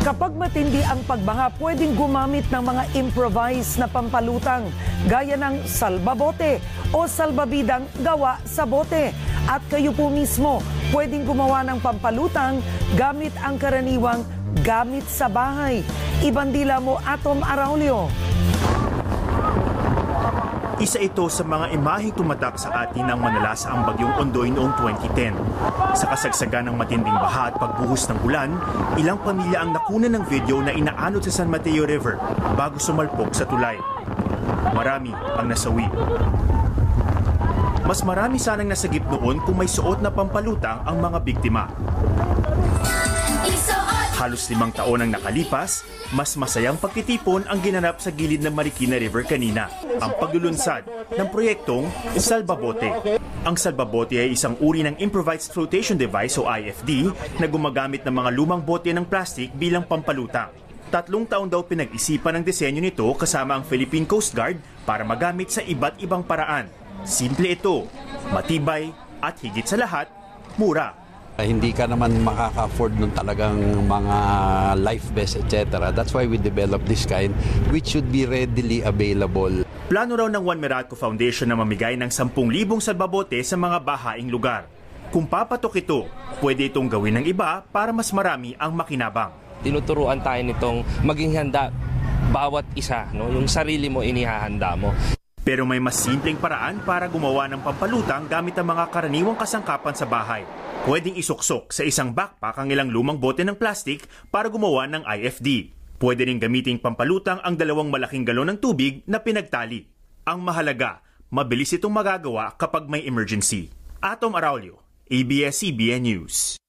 Kapag matindi ang pagbaha, pwedeng gumamit ng mga improvised na pampalutang gaya ng salbabote o salbabidang gawa sa bote. At kayo po mismo, pwedeng gumawa ng pampalutang gamit ang karaniwang gamit sa bahay. Ibandila mo, Atom Araulio. Isa ito sa mga imaheng tumatak sa atin ng manalasaang bagyong Ondoy noong 2010. Sa kasagsagan ng matinding baha at pagbuhos ng ulan, ilang pamilya ang nakunan ng video na inaanod sa San Mateo River bago sumalpok sa tulay. Marami ang nasawi. Mas marami sanang nasagip noon kung may suot na pampalutang ang mga biktima. Halos 5 taon ang nakalipas, mas masayang pagtitipon ang ginanap sa gilid ng Marikina River kanina, ang paglulunsad ng proyektong Salbabote. Ang salbabote ay isang uri ng Improvised Flotation Device o IFD na gumagamit ng mga lumang bote ng plastic bilang pampalutang. 3 taon daw pinag-isipan ang disenyo nito kasama ang Philippine Coast Guard para magamit sa iba't ibang paraan. Simple ito, matibay at higit sa lahat, mura. Hindi ka naman makaka-afford ng talagang mga life vest, etc. That's why we developed this kind, which should be readily available. Plano raw ng One Meralco Foundation na mamigay ng 10,000 salbabote sa mga bahaing lugar. Kung papatok ito, pwede itong gawin ng iba para mas marami ang makinabang. Tinuturuan tayo nitong maging handa bawat isa, no? Yung sarili mo inihahanda mo. Pero may mas simpleng paraan para gumawa ng pampalutang gamit ang mga karaniwang kasangkapan sa bahay. Pwedeng isuksok sa isang backpack ang ilang lumang bote ng plastic para gumawa ng IFD. Pwede rin gamiting pampalutang ang 2 malaking galon ng tubig na pinagtali. Ang mahalaga, mabilis itong magagawa kapag may emergency. Atom Araulio, ABS-CBN News.